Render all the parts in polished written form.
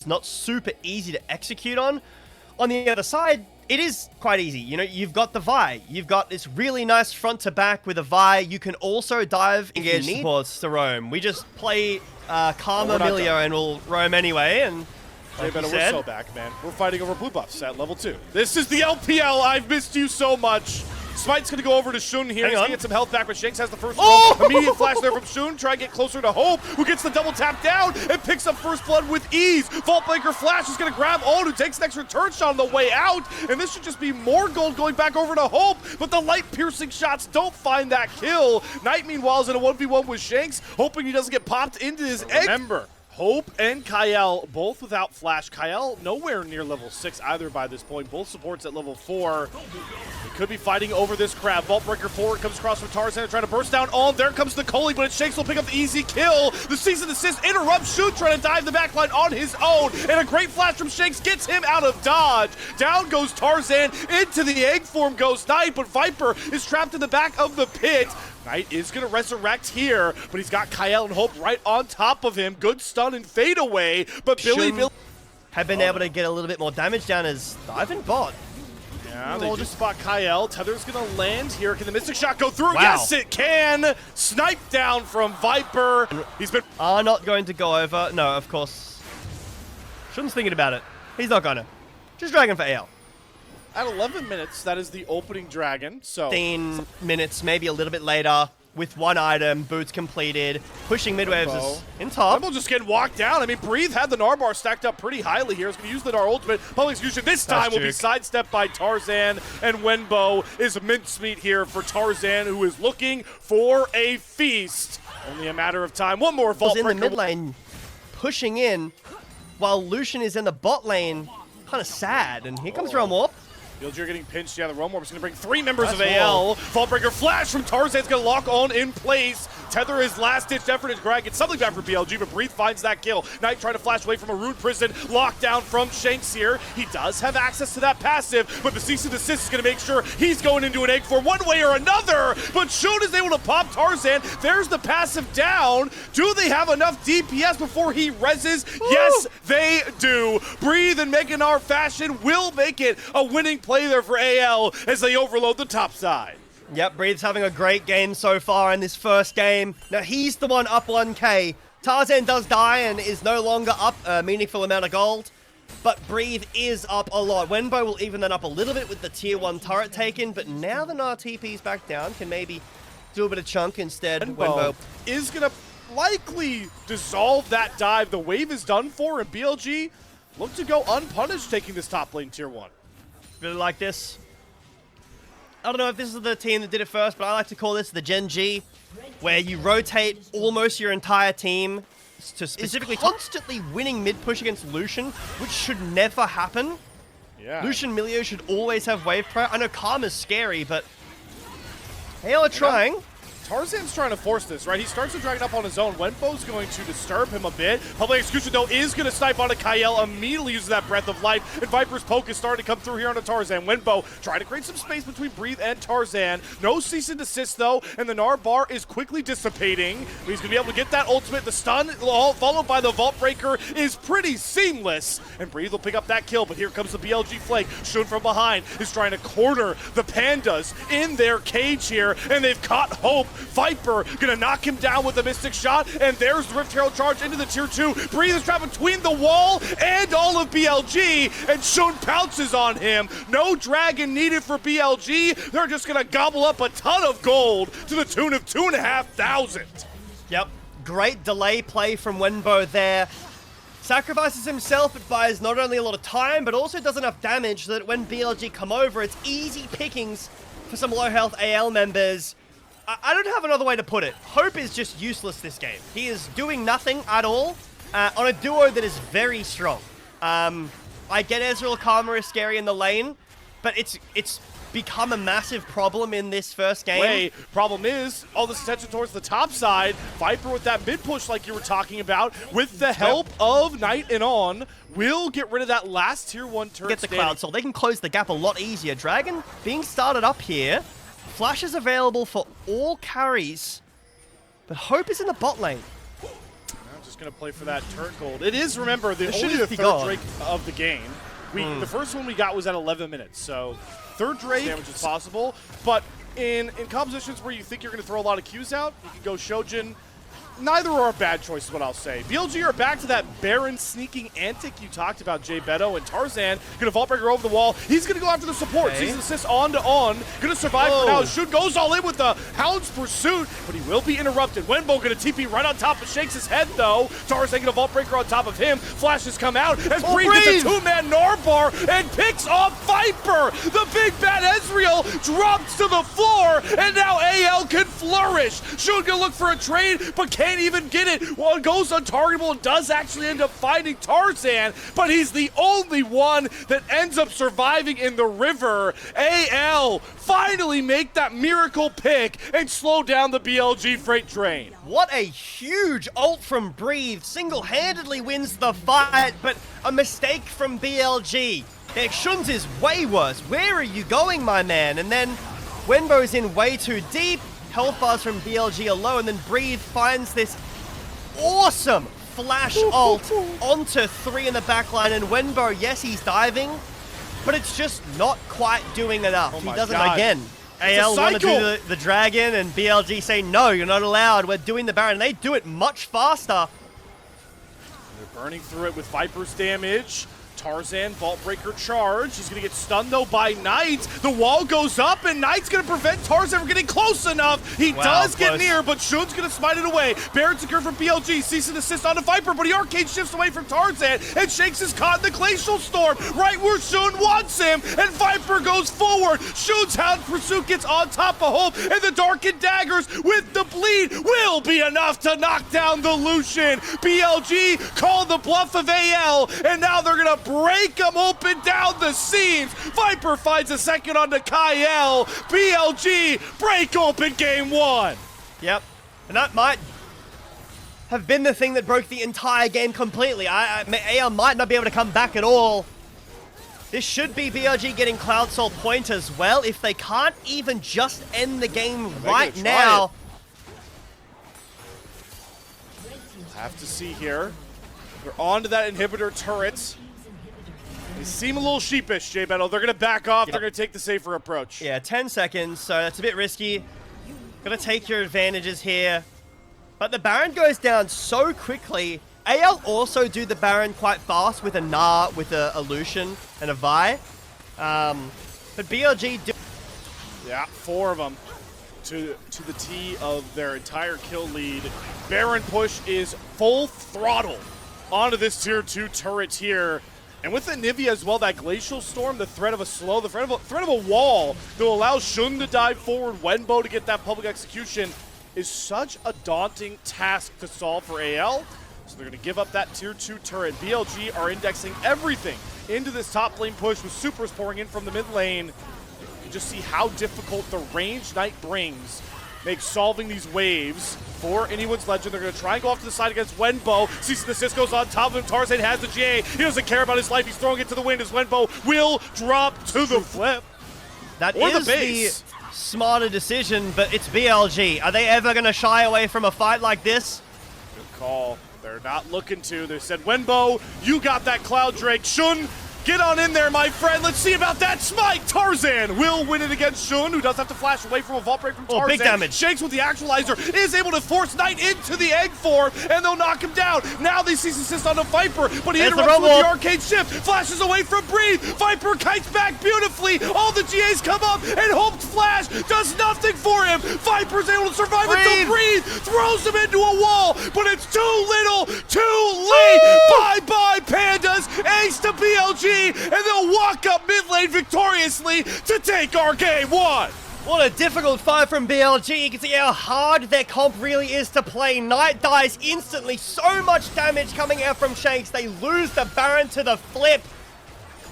It's not super easy to execute on. On the other side, it is quite easy. You know, you've got the Vi. You've got this really nice front to back with a Vi. You can also dive engage supports to roam. We just play Karma Milio and we'll roam anyway. And like we're so back, man. We're fighting over blue buffs at level 2. This is the LPL. I've missed you so much. Smite's going to go over to Shun here. He's going to get some health back, but Shanks has the first one. Immediate flash there from Shun. Try and get closer to Hope, who gets the double tap down and picks up first blood with ease. Vault Breaker Flash is going to grab Ornn, who takes an extra turn shot on the way out. And this should just be more gold going back over to Hope. But the light-piercing shots don't find that kill. Knight, meanwhile, is in a 1v1 with Shanks, hoping he doesn't get popped into his egg. Remember, Hope and Kael both without flash. Kael nowhere near level 6 either by this point. Both supports at level 4. He could be fighting over this crab. Vault Breaker forward comes across from Tarzan trying to burst down on. There comes the Coley, but Shanks will pick up the easy kill. The season assist interrupts Shoot trying to dive the backline on his own. And a great flash from Shanks gets him out of dodge. Down goes Tarzan. Into the egg form goes Knight, but Viper is trapped in the back of the pit. Knight is going to resurrect here, but he's got Kael and Hope right on top of him. Good stun and fade away, but Bilibili have been able to get a little bit more damage down as diving bot. Yeah, they just spot Kael. Tether's going to land here. Can the Mystic Shot go through? Wow. Yes, it can. Snipe down from Viper. He's been... Are not going to go over. No, of course. Shouldn't thinking about it. He's not going to. Just dragging for AL. At 11 minutes, that is the opening dragon. So 15 minutes, maybe a little bit later, with one item, boots completed, pushing midwaves is in top. Wembo just getting walked down. I mean, Breathe had the Gnar bar stacked up pretty highly here. He's going to use the Gnar ultimate. Public execution this time will be sidestepped by Tarzan, and Wembo is mincemeat here for Tarzan, who is looking for a feast. Only a matter of time. One more Vault Breaker. In the mid lane, pushing in, while Lucian is in the bot lane, kind of sad, and here comes Realm Warp. BLG getting pinched. Yeah, the Realm Warp is going to bring 3 members of AL. Vault Breaker Flash from Tarzan's going to lock on in place. Tether is last-ditch effort as Greg gets something back for BLG, but Breathe finds that kill. Knight trying to flash away from a Rune Prison. Lockdown from Shanks here. He does have access to that passive, but the cease and desist is going to make sure he's going into an egg for one way or another. But Shun is able to pop Tarzan. There's the passive down. Do they have enough DPS before he reses? Yes, they do. Breathe in Gnar fashion will make it a winning play there for AL as they overload the top side. Yep, Breathe's having a great game so far in this first game. Now, he's the one up 1k. Tarzan does die and is no longer up a meaningful amount of gold, but Breathe is up a lot. Wembo will even that up a little bit with the tier 1 turret taken, but now the Gnar TP's back down, can maybe do a bit of chunk instead. Wembo is going to likely dissolve that dive. The wave is done for, and BLG look to go unpunished taking this top lane tier 1. Really like this. I don't know if this is the team that did it first, but I like to call this the Gen G, where you rotate almost your entire team to specifically constantly winning mid-push against Lucian, which should never happen. Yeah. Lucian Milio should always have wave prior. I know Karma's scary, but they are trying. Tarzan's trying to force this, right? He starts to drag it up on his own. Wembo's going to disturb him a bit. Public execution, though, is going to snipe onto Kael. Immediately uses that breath of life. And Viper's poke is starting to come through here onto Tarzan. Wembo trying to create some space between Breathe and Tarzan. No cease and desist, though. And the Gnar bar is quickly dissipating. But he's going to be able to get that ultimate. The stun, followed by the Vault Breaker, is pretty seamless. And Breathe will pick up that kill. But here comes the BLG flank. Shun from behind is trying to corner the Pandas in their cage here. And they've caught Hope. Viper gonna knock him down with a Mystic Shot, and there's the Rift Herald charge into the tier 2. Breathe is trapped between the wall and all of BLG, and Shun pounces on him. No dragon needed for BLG. They're just gonna gobble up a ton of gold to the tune of 2,500. Yep, great delay play from Wembo there. Sacrifices himself, but buys not only a lot of time, but also does enough damage so that when BLG come over, it's easy pickings for some low health AL members. I don't have another way to put it. Hope is just useless this game. He is doing nothing at all on a duo that is very strong. I get Ezreal Karma is scary in the lane, but it's become a massive problem in this first game. Problem is, all this attention towards the top side. Viper with that mid push like you were talking about, with the help of Knight and Ornn, will get rid of that last tier 1 turret. Get the Cloud Soul. They can close the gap a lot easier. Dragon being started up here. Flash is available for all carries, but Hope is in the bot lane. going to play for that turret gold. It is, remember, only the third gone. Drake of the game. The first one we got was at 11 minutes, so third Drake damage is possible. But in compositions where you think you're going to throw a lot of Qs out, you can go Shojin. Neither are a bad choice, is what I'll say. BLG are back to that Baron sneaking antic you talked about, Jay Beto, and Tarzan going to Vault Breaker over the wall. He's going to go after the support. Sees an assist on to Ornn. Going to survive for now. Shun goes all in with the Hound's Pursuit, but he will be interrupted. Wenbo going to TP right on top of Shanks' head, though. Tarzan going to Vault Breaker on top of him. Flashes come out as Breeze gets a two-man Gnar bar and picks off Viper. The big bad Ezreal drops to the floor, and now AL can flourish. Shun going to look for a trade, but can't even get it. Well, it goes untargetable and does actually end up finding Tarzan, but he's the only one that ends up surviving in the river. AL finally make that miracle pick and slow down the BLG freight train. What a huge ult from Breathe. Single-handedly wins the fight, but a mistake from BLG. Shun's is way worse. Where are you going, my man? And then Wenbo's in way too deep. Health bars from BLG alone, then Breathe finds this awesome flash ult onto 3 in the backline, and Wenbo, yes, he's diving, but it's just not quite doing enough. He does it again. AL want to do the dragon, and BLG say, no, you're not allowed. We're doing the Baron. They do it much faster. They're burning through it with Viper's damage. Tarzan, Vault Breaker charge. He's going to get stunned, though, by Knight. The wall goes up, and Knight's going to prevent Tarzan from getting close enough. He does get near, but Shun's going to smite it away. Baron secure from BLG. Sees an assist on the Viper, but he arcade shifts away from Tarzan, and Shanks is caught in the Glacial Storm, right where Shun wants him, and Viper goes forward. Shun's Hound Pursuit gets on top of Hope, and the Darkened Daggers with the bleed will be enough to knock down the Lucian. BLG called the bluff of AL, and now they're going to break them open down the seams. Viper finds a second onto Kael. BLG break open game 1. Yep. And that might have been the thing that broke the entire game completely. AL might not be able to come back at all. This should be BLG getting Cloud Soul point as well. If they can't even just end the game right now. Have to see here. They're on to that inhibitor turret. They seem a little sheepish, Jay Beto. They're going to back off. They're going to take the safer approach. Yeah, 10 seconds, so that's a bit risky. Got to take your advantages here. But the Baron goes down so quickly. AL also do the Baron quite fast with a Gnar, with a Lucian, and a Vi. But BLG do... Yeah, 4 of them to the T of their entire kill lead. Baron push is full throttle onto this tier 2 turret here. And with the Nivea as well, that Glacial Storm, the threat of a slow, the threat of a wall that will allow Shun to dive forward, Wenbo to get that public execution is such a daunting task to solve for AL. So they're going to give up that tier 2 turret. BLG are indexing everything into this top lane push with supers pouring in from the mid lane. You can just see how difficult the range Knight brings makes solving these waves for anyone's legend. They're going to try and go off to the side against Wenbo. Sees the assist goes on top of him. Tarzan has the GA. He doesn't care about his life. He's throwing it to the wind as Wenbo will drop to the flip. That is the smarter decision, but it's BLG. Are they ever going to shy away from a fight like this? Good call. They're not looking to. They said, Wenbo, you got that Cloud Drake. Shun, get on in there, my friend. Let's see about that smite. Tarzan will win it against Shun, who does have to flash away from a vault break from Tarzan. Big damage. Shanks with the actualizer is able to force Knight into the egg form, and they'll knock him down. Now they see assist on the Viper, but he interrupts with the arcade shift. Flashes away from Breathe. Viper kites back beautifully. All the GAs come up, and Hope's flash does nothing for him. Viper's able to survive until Breathe throws him into a wall, but it's too little, too late. Bye-bye, Pandas. Ace to BLG. And they'll walk up mid lane victoriously to take our game 1. What a difficult fight from BLG. You can see how hard their comp really is to play. Knight dies instantly. So much damage coming out from Shanks. They lose the Baron to the flip.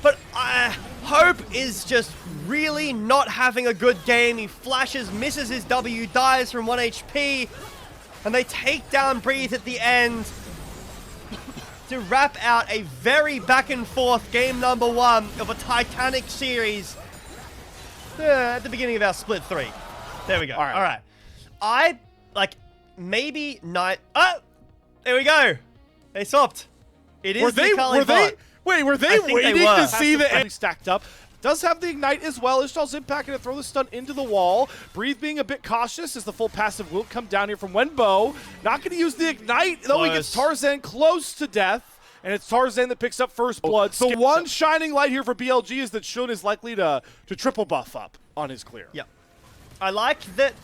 But Hope is just really not having a good game. He flashes, misses his W, dies from 1 HP. And they take down Breathe at the end to wrap out a very back and forth game number 1 of a Titanic series at the beginning of our split 3. There we go. All right. Maybe Knight. Oh, there we go. They swapped. It is Were they waiting to see the enemy stacked up? Does have the Ignite as well. Ezreal's Impact going to throw the stun into the wall. Breathe being a bit cautious as the full passive will come down here from Wenbo. Not going to use the Ignite, though he gets Tarzan close to death. And it's Tarzan that picks up first blood. So one shining light here for BLG is that Shun is likely to triple buff up on his clear. Yeah. I like that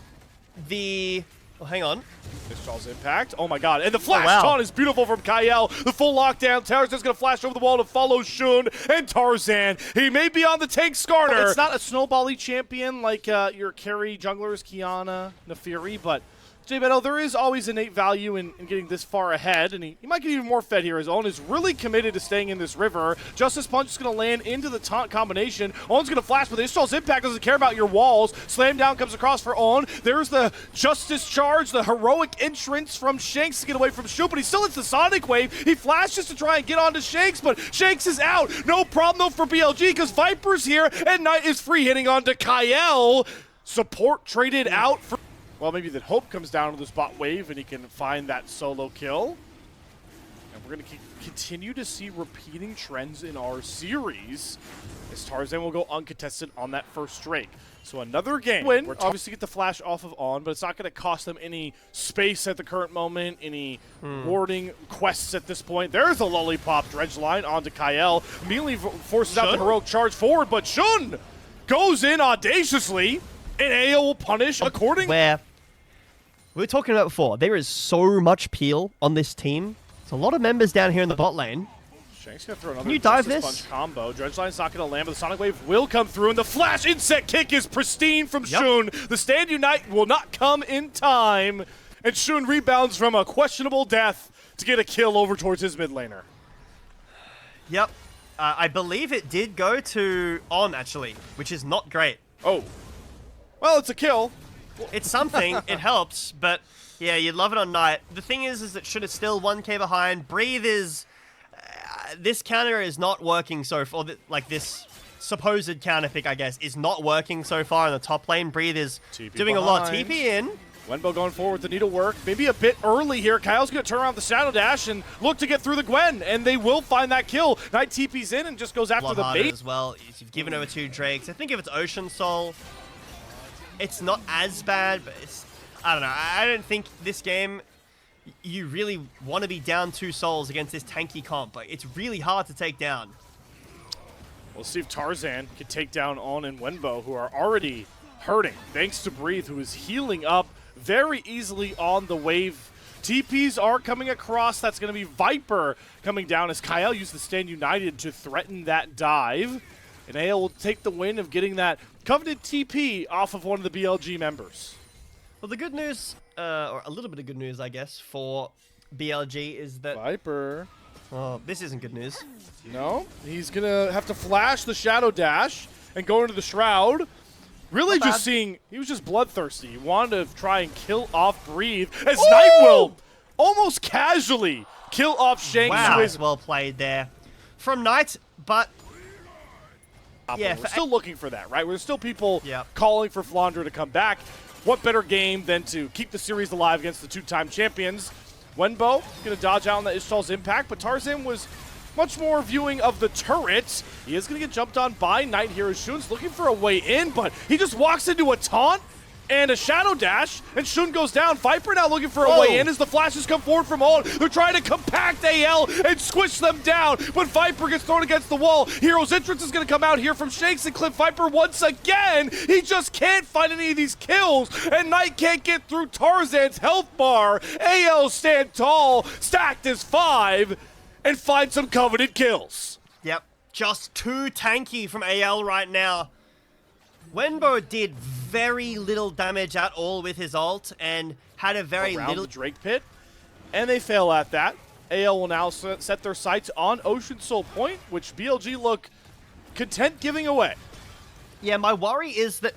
the... Oh, hang on. Ezreal's Impact. Oh my god. And the flash taunt is beautiful from Kael. The full lockdown. Tarzan's going to flash over the wall to follow Shun. And Tarzan, he may be on the tank Skarner. It's not a snowbally champion like your carry junglers, Kiana, Naafiri, but J-Beto, there is always innate value in getting this far ahead, and he might get even more fed here. His Ornn is really committed to staying in this river. Justice Punch is going to land into the taunt combination. Ornn's going to flash, but Ezreal's Impact doesn't care about your walls. Slam down comes across for Ornn. There's the Justice Charge, the heroic entrance from Shanks to get away from Shoot, but he still hits the Sonic Wave. He flashes to try and get onto Shanks, but Shanks is out. No problem, though, for BLG, because Viper's here, and Knight is free hitting onto Kael. Support traded out for... Well, maybe that Hope comes down to the spot wave and he can find that solo kill. And we're going to continue to see repeating trends in our series as Tarzan will go uncontested on that first Drake. So another game. Win. Obviously get the flash off of Ornn, but it's not going to cost them any space at the current moment, any warding quests at this point. There's a lollipop dredge line onto Kael. Immediately forces out the heroic charge forward, but Shun goes in audaciously. And AO will punish according... Where we were talking about before, there is so much peel on this team. There's a lot of members down here in the bot lane. Shanks going to throw another Can you dive this? Punch combo. Dredgeline's not going to land, but the Sonic Wave will come through, and the flash insect kick is pristine from Shun. The stand unite will not come in time, and Shun rebounds from a questionable death to get a kill over towards his mid laner. Yep. I believe it did go to Ornn, actually, which is not great. Oh. Well, it's a kill. It's something. It helps, but yeah, you'd love it on Knight. The thing is that Shun is still 1k behind. Breathe is... this counter is not working so far. Like, this supposed counter pick, I guess, is not working so far in the top lane. Breathe is doing a lot. TP in. Wenbo going forward with the needlework. Maybe a bit early here. Kyle's going to turn around the Shadow Dash and look to get through the Gwen, and they will find that kill. Knight TP's in and just goes after the bait. As well. You've given over 2 Drakes. I think if it's Ocean Soul, it's not as bad, but it's... I don't know. I don't think this game, you really want to be down 2 souls against this tanky comp. Like, it's really hard to take down. We'll see if Tarzan can take down Ornn and Wenbo, who are already hurting, thanks to Breathe, who is healing up very easily on the wave. TPs are coming across. That's going to be Viper coming down as Kael used the Stand United to threaten that dive. And AL will take the win of getting that coveted TP off of one of the BLG members. Well, the good news, or a little bit of good news, I guess, for BLG is that... Viper. Oh, this isn't good news. No, he's going to have to flash the Shadow Dash and go into the Shroud. Really just seeing, he was just bloodthirsty. He wanted to try and kill off Breathe as Knight will almost casually kill off Shanks. Wow, it's well played there from Knight, but... yeah, we're still looking for that, right? There's still people calling for Flandre to come back. What better game than to keep the series alive against the 2-time champions? Wenbo going to dodge out on the Ezreal's Impact, but Tarzan was much more viewing of the turret. He is going to get jumped on by Knight here as Shun's looking for a way in, but he just walks into a taunt and a Shadow Dash, and Shun goes down. Viper now looking for a way in as the flashes come forward from Ornn. They're trying to compact AL and squish them down, but Viper gets thrown against the wall. Hero's Entrance is going to come out here from Shanks and clip Viper once again. He just can't find any of these kills, and Knight can't get through Tarzan's health bar. AL stand tall, stacked as 5, and find some coveted kills. Yep, just too tanky from AL right now. Wenbo did very little damage at all with his ult and had a very little... the Drake Pit, and they fail at that. AL will now set their sights on Ocean Soul Point, which BLG look content giving away. Yeah, my worry is that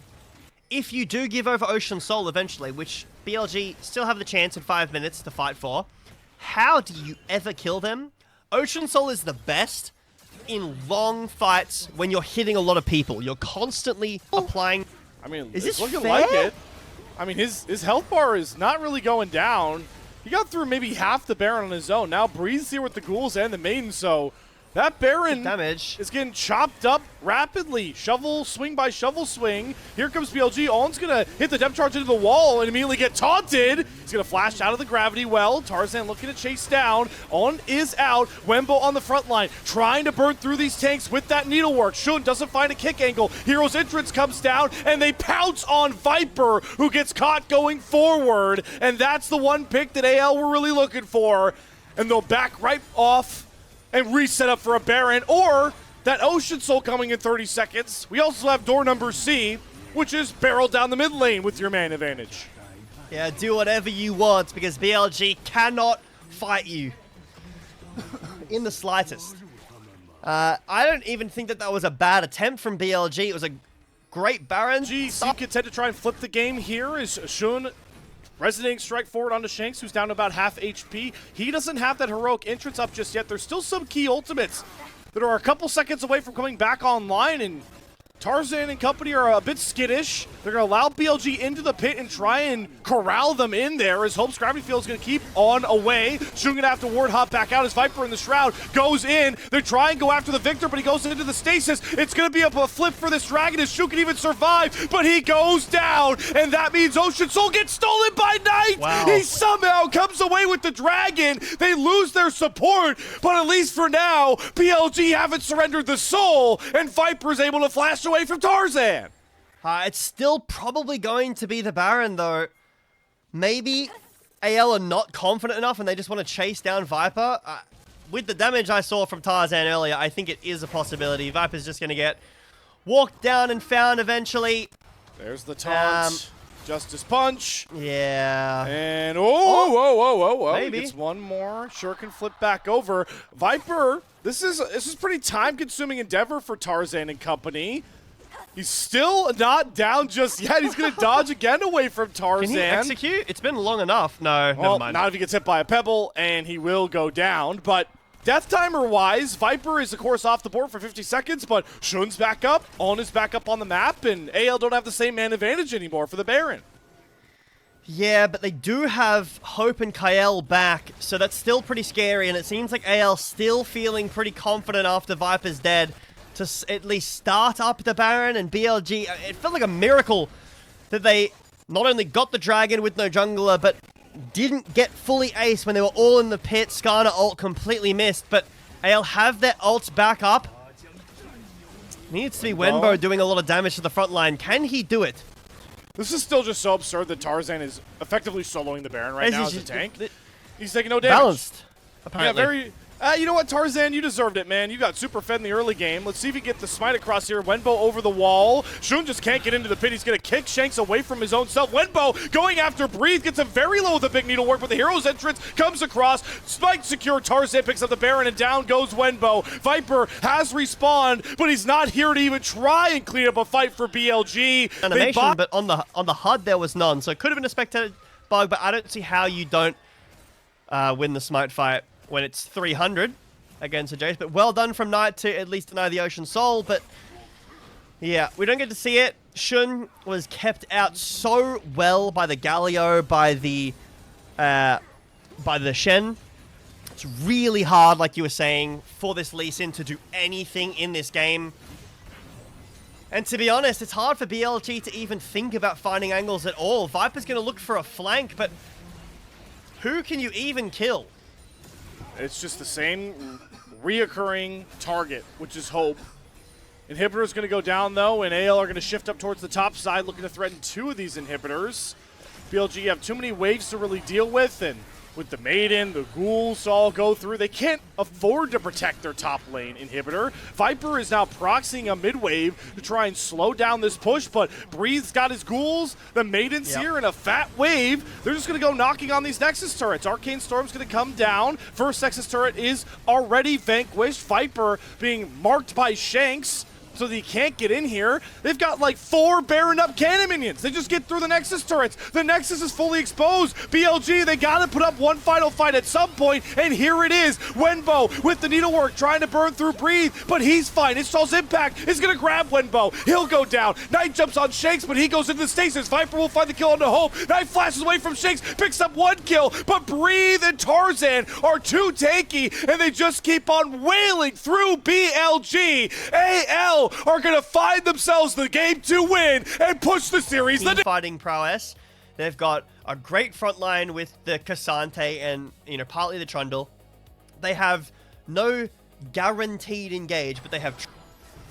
if you do give over Ocean Soul eventually, which BLG still have the chance in 5 minutes to fight for, how do you ever kill them? Ocean Soul is the best in long fights when you're hitting a lot of people. You're constantly applying... I mean, is it's this looking fair? like it. I mean, his health bar is not really going down. He got through maybe half the Baron on his own. Now Breeze here with the ghouls and the maiden, so that Baron is getting chopped up rapidly. Shovel swing by shovel swing. Here comes BLG. Ornn's going to hit the depth charge into the wall and immediately get taunted. He's going to flash out of the gravity well. Tarzan looking to chase down. Ornn is out. Wembo on the front line, trying to burn through these tanks with that needlework. Shun doesn't find a kick angle. Hero's entrance comes down, and they pounce on Viper, who gets caught going forward. And that's the one pick that AL were really looking for. And they'll back right off and reset up for a Baron, or that Ocean Soul coming in 30 seconds. We also have door number C, which is barrel down the mid lane with your man advantage. Yeah, do whatever you want, because BLG cannot fight you in the slightest. I don't even think that was a bad attempt from BLG. It was a great Baron. Seem content to try and flip the game here as Shun resonating strike forward onto Shanks, who's down to about half HP. He doesn't have that heroic entrance up just yet. There's still some key ultimates that are a couple seconds away from coming back online, and Tarzan and company are a bit skittish. They're going to allow BLG into the pit and try and corral them in there as Hope's gravity field is going to keep on away. Shun going to have to ward hop back out as Viper in the Shroud goes in. They try and go after the Viktor, but he goes into the stasis. It's going to be a flip for this Dragon as Shun can even survive, but he goes down, and that means Ocean Soul gets stolen by Knight. Wow. He somehow comes away with the Dragon. They lose their support, but at least for now, BLG haven't surrendered the soul, and Viper is able to flash away from Tarzan. It's still probably going to be the Baron, though. Maybe AL are not confident enough and they just want to chase down Viper. With the damage I saw from Tarzan earlier, I think it is a possibility. Viper's just going to get walked down and found eventually. There's the taunt. Justice punch. Yeah. And whoa. Maybe. Gets one more. Sure can flip back over. Viper, this is pretty time-consuming endeavor for Tarzan and company. He's still not down just yet. He's going to dodge again away from Tarzan. Can he execute? It's been long enough. No, well, never mind. Not if he gets hit by a pebble, and he will go down. But death timer-wise, Viper is, of course, off the board for 50 seconds, but Shun's back up, Ornn is back up on the map, and AL don't have the same man advantage anymore for the Baron. Yeah, but they do have Hope and Kael back, so that's still pretty scary, and it seems like AL still feeling pretty confident after Viper's dead to at least start up the Baron, and BLG, it felt like a miracle that they not only got the Dragon with no jungler, but didn't get fully ace when they were all in the pit. Skarner ult completely missed, but AL have their ults back up. Needs to be Wenbo doing a lot of damage to the front line. Can he do it? This is still just so absurd that Tarzan is effectively soloing the Baron right now as a tank. He's taking no damage. Balanced, apparently. Yeah, very. You know what, Tarzan? You deserved it, man. You got super fed in the early game. Let's see if he can get the smite across here. Wenbo over the wall. Shun just can't get into the pit. He's going to kick Shanks away from his own self. Wenbo going after Breathe. Gets him very low with a big needlework, but the hero's entrance comes across. Smite secure. Tarzan picks up the Baron, and down goes Wenbo. Viper has respawned, but he's not here to even try and clean up a fight for BLG. Animation, but on the HUD there was none, so it could have been a spectator bug, but I don't see how you don't win the smite fight when it's 300 against a Jayce. But well done from Knight to at least deny the Ocean Soul. But yeah, we don't get to see it. Shun was kept out so well by the Galio, by the Shen. It's really hard, like you were saying, for this Lee Sin to do anything in this game. And to be honest, it's hard for BLG to even think about finding angles at all. Viper's going to look for a flank, but who can you even kill? It's just the same reoccurring target, which is Hope. Inhibitor is going to go down, though, and AL are going to shift up towards the top side, looking to threaten two of these inhibitors. BLG have too many waves to really deal with, and with the Maiden, the Ghouls all go through, they can't afford to protect their top lane inhibitor. Viper is now proxying a mid-wave to try and slow down this push, but Breeze's got his Ghouls, the Maiden's here in a fat wave. They're just going to go knocking on these Nexus turrets. Arcane Storm's going to come down. First Nexus turret is already vanquished. Viper being marked by Shanks. so that he can't get in here. They've got like 4 Baron up cannon minions. They just get through the Nexus turrets. The Nexus is fully exposed. BLG, they gotta put up one final fight at some point, and here it is. Wenbo with the needlework trying to burn through Breathe, but he's fine. Install's impact is gonna grab Wenbo. He'll go down. Knight jumps on Shanks, but he goes into the stasis. Viper will find the kill onto Hope. Knight flashes away from Shanks, picks up 1 kill, but Breathe and Tarzan are too tanky, and they just keep on wailing through BLG. AL are gonna find themselves the game to win and push the series. Fighting prowess. They've got a great front line with the Cassante and, you know, partly the Trundle. They have no guaranteed engage, but they have...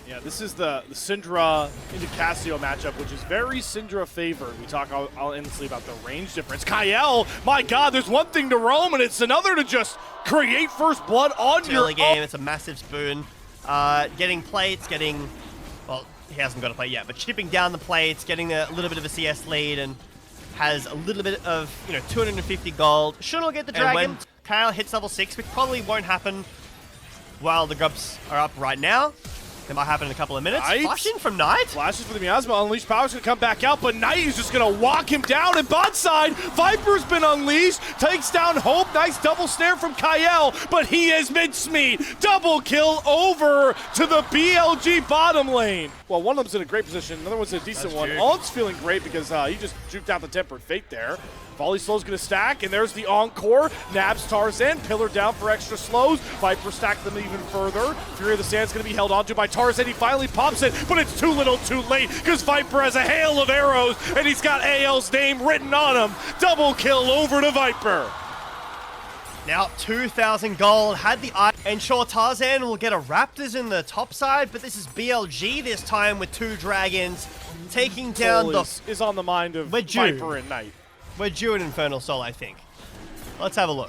Yeah, this is the Syndra into Cassio matchup, which is very Syndra favored. We talk all endlessly about the range difference. Kael, my God, there's one thing to roam, and it's another to just create first blood on your early game. It's a massive spoon. Getting plates, getting... Well, he hasn't got a plate yet, but chipping down the plates, getting a little bit of a CS lead, and has a little bit of, you know, 250 gold. Should'll get the dragon. And when Kael hits level 6, which probably won't happen while the grubs are up right now. It might happen in a couple of minutes. Flash in from Knight. Flashes for the Miasma. Unleashed Power's going to come back out, but Knight is just going to walk him down. And bot side, Viper's been unleashed. Takes down Hope. Nice double snare from Kael, but he is mincemeat. Double kill over to the BLG bottom lane. Well, one of them's in a great position. Another one's a decent one. On's feeling great because he just juked out the Tempered Fate there. Volley slow's gonna stack, and there's the encore. Nabs Tarzan, pillar down for extra slows. Viper stacked them even further. Fury of the Sand's gonna be held onto by Tarzan. He finally pops it, but it's too little too late, because Viper has a hail of arrows, and he's got AL's name written on him. Double kill over to Viper. Now 2,000 gold, had the eye. And sure, Tarzan will get a Raptors in the top side, but this is BLG this time with 2 dragons, taking down is on the mind of Viper and Knight. We're due an Infernal Soul, I think. Let's have a look.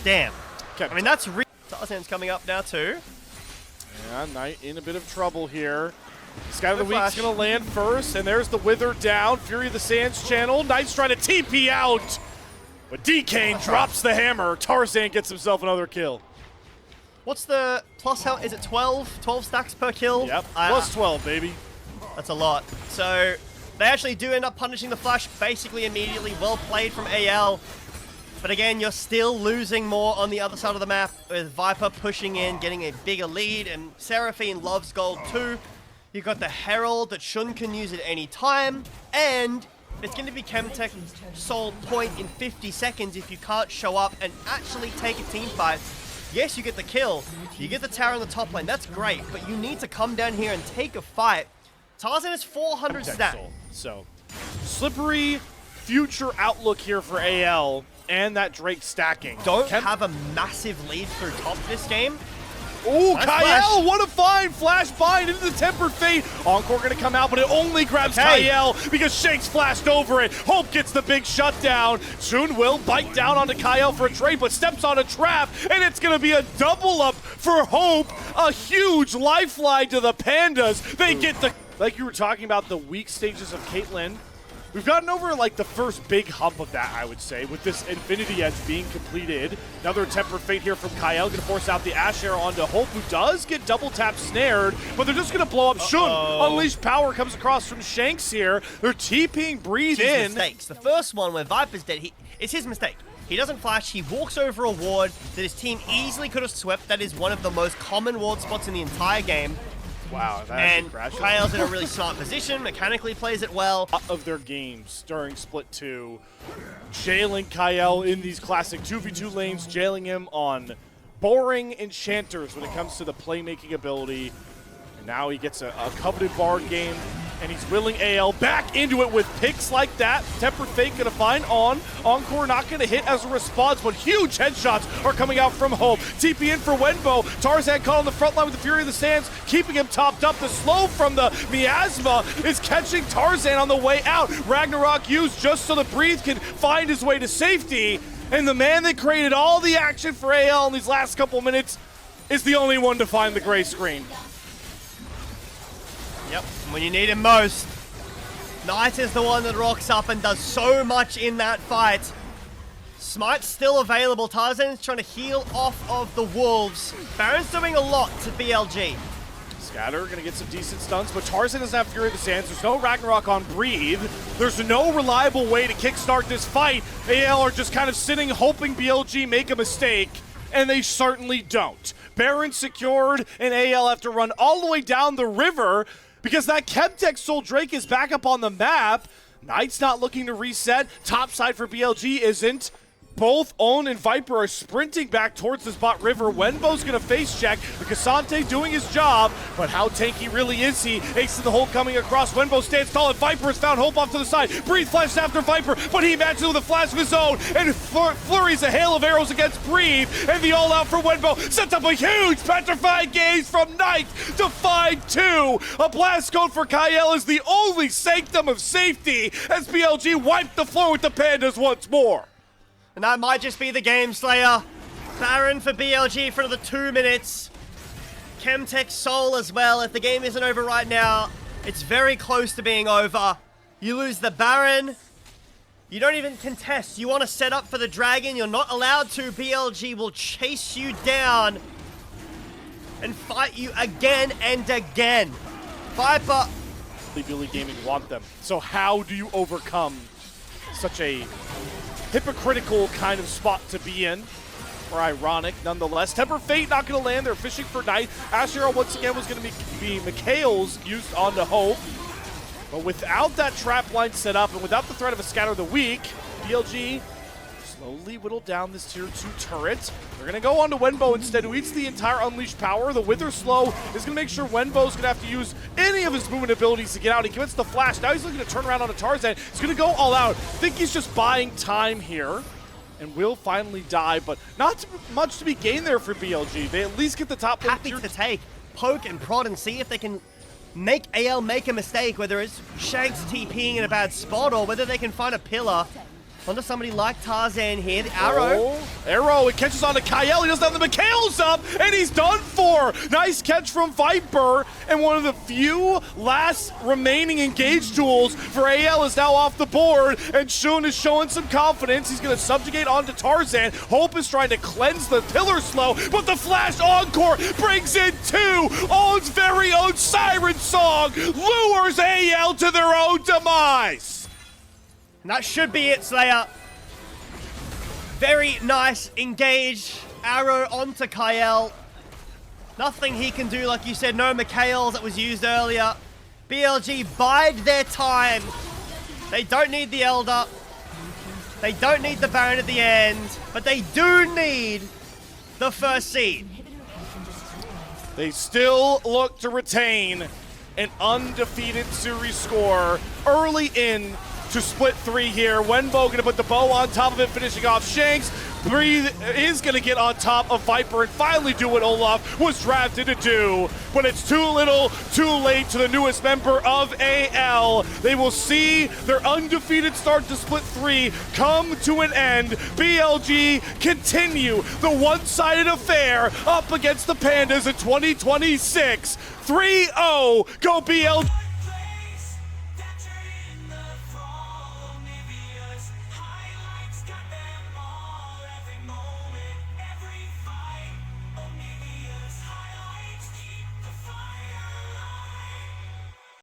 Damn. I mean, that's Tarzan's coming up now, too. Yeah, Knight in a bit of trouble here. Sky of the Week's going to land first, and there's the Wither down. Fury of the Sands channel. Knight's trying to TP out, but DK drops the hammer. Tarzan gets himself another kill. What's the plus health? Is it 12? 12 stacks per kill? Yep, plus 12, baby. That's a lot. So... they actually do end up punishing the flash basically immediately. Well played from AL. But again, you're still losing more on the other side of the map with Viper pushing in, getting a bigger lead, and Seraphine loves gold too. You've got the Herald that Shun can use at any time, and it's going to be Chemtech Soul Point in 50 seconds if you can't show up and actually take a team fight. Yes, you get the kill, you get the tower in the top lane, that's great, but you need to come down here and take a fight. Tarzan is 400 stat. So, slippery future outlook here for AL and that Drake stacking. Don't have a massive lead through top this game. Ooh, nice Kael, what a find! Flash bind into the Tempered Fate. Encore gonna come out, but it only grabs Kael because Shanks flashed over it. Hope gets the big shutdown. Soon will bite down onto Kael for a trade, but steps on a trap, and it's gonna be a double up for Hope. A huge lifeline to the Pandas. They get the... like you were talking about the weak stages of Caitlyn, we've gotten over like the first big hump of that, I would say, with this Infinity Edge being completed. Another Tempered Fate here from Kael, gonna force out the Ash Arrow onto Hope, who does get double tap snared, but they're just gonna blow up Shun. Unleashed Power comes across from Shanks here. They're TPing Breathe in. Mistakes. The first one where Viper's dead, it's his mistake. He doesn't flash, he walks over a ward that his team easily could have swept. That is one of the most common ward spots in the entire game. Wow, that and Kael's in a really smart position, mechanically plays it well. Of their games during Split 2, jailing Kael in these classic 2v2 lanes, jailing him on boring enchanters when it comes to the playmaking ability. And now he gets a coveted Bard game, and he's willing AL back into it with picks like that. Tempered Fate gonna find On. Encore not gonna hit as a response, but huge headshots are coming out from Hope. TP in for Wenbo. Tarzan caught on the front line with the Fury of the Sands, keeping him topped up. The slow from the Miasma is catching Tarzan on the way out. Ragnarok used just so the Breathe can find his way to safety. And the man that created all the action for AL in these last couple minutes is the only one to find the gray screen. Yep, when you need him most. Knight is the one that rocks up and does so much in that fight. Smite's still available. Tarzan's trying to heal off of the Wolves. Baron's doing a lot to BLG. Scatter gonna get some decent stuns, but Tarzan doesn't have Fury of the Sands. There's no Ragnarok on Breathe. There's no reliable way to kickstart this fight. AL are just kind of sitting, hoping BLG make a mistake, and they certainly don't. Baron secured, and AL have to run all the way down the river because that Chemtech Soul Drake is back up on the map. Knight's not looking to reset. Top side for BLG isn't. Both Ornn and Viper are sprinting back towards this bot river. Wenbo's gonna face check. The Cassante doing his job, but how tanky really is he? Ace in the hole coming across. Wenbo stands tall, and Viper has found hope off to the side. Breathe flashes after Viper, but he matches with a flash of his own, and flurries a hail of arrows against Breathe, and the all-out for Wenbo sets up a huge petrified gaze from Knight to find 2. A blast code for Kael is the only sanctum of safety as BLG wipe the floor with the Pandas once more. And that might just be the game, Slayer. Baron for BLG for another 2 minutes. Chemtech Soul as well. If the game isn't over right now, it's very close to being over. You lose the Baron. You don't even contest. You want to set up for the Dragon. You're not allowed to. BLG will chase you down and fight you again and again. Viper. Bilibili Gaming want them. So how do you overcome such a hypocritical kind of spot to be in, or ironic nonetheless? Temper Fate not going to land. They're fishing for Knight. Asher once again was going to be Mikhail's used onto Hope, but without that trap line set up and without the threat of a Scatter of the Week, BLG slowly whittle down this tier 2 turret. They're going to go on to Wenbo instead, who eats the entire Unleashed power. The Wither Slow is going to make sure Wenbo's going to have to use any of his movement abilities to get out. He commits the flash. Now he's looking to turn around on a Tarzan. He's going to go all out. I think he's just buying time here and will finally die, but not much to be gained there for BLG. They at least get the top lane. Happy to take, poke and prod and see if they can make AL make a mistake, whether it's Shanks TPing in a bad spot or whether they can find a pillar onto somebody like Tarzan here. The arrow. Arrow, it catches onto Kael. He doesn't have the Mikhail's up, and he's done for. Nice catch from Viper, and one of the few last remaining engage tools for AL is now off the board, and Shun is showing some confidence. He's going to subjugate onto Tarzan. Hope is trying to cleanse the pillar slow, but the flash encore brings in 2. Ornn's very own Siren Song lures AL to their own demise. And that should be it, Slayer. Very nice engage. Arrow onto Kael. Nothing he can do, like you said. No Mikhail's that was used earlier. BLG bide their time. They don't need the Elder. They don't need the Baron at the end. But they do need the first seed. They still look to retain an undefeated series score early in to split 3 here. Wenbo going to put the bow on top of it, finishing off Shanks. Breathe is going to get on top of Viper and finally do what Olaf was drafted to do. But it's too little, too late to the newest member of AL. They will see their undefeated start to split 3 come to an end. BLG continue the one-sided affair up against the Pandas in 2026. 3-0, go BLG.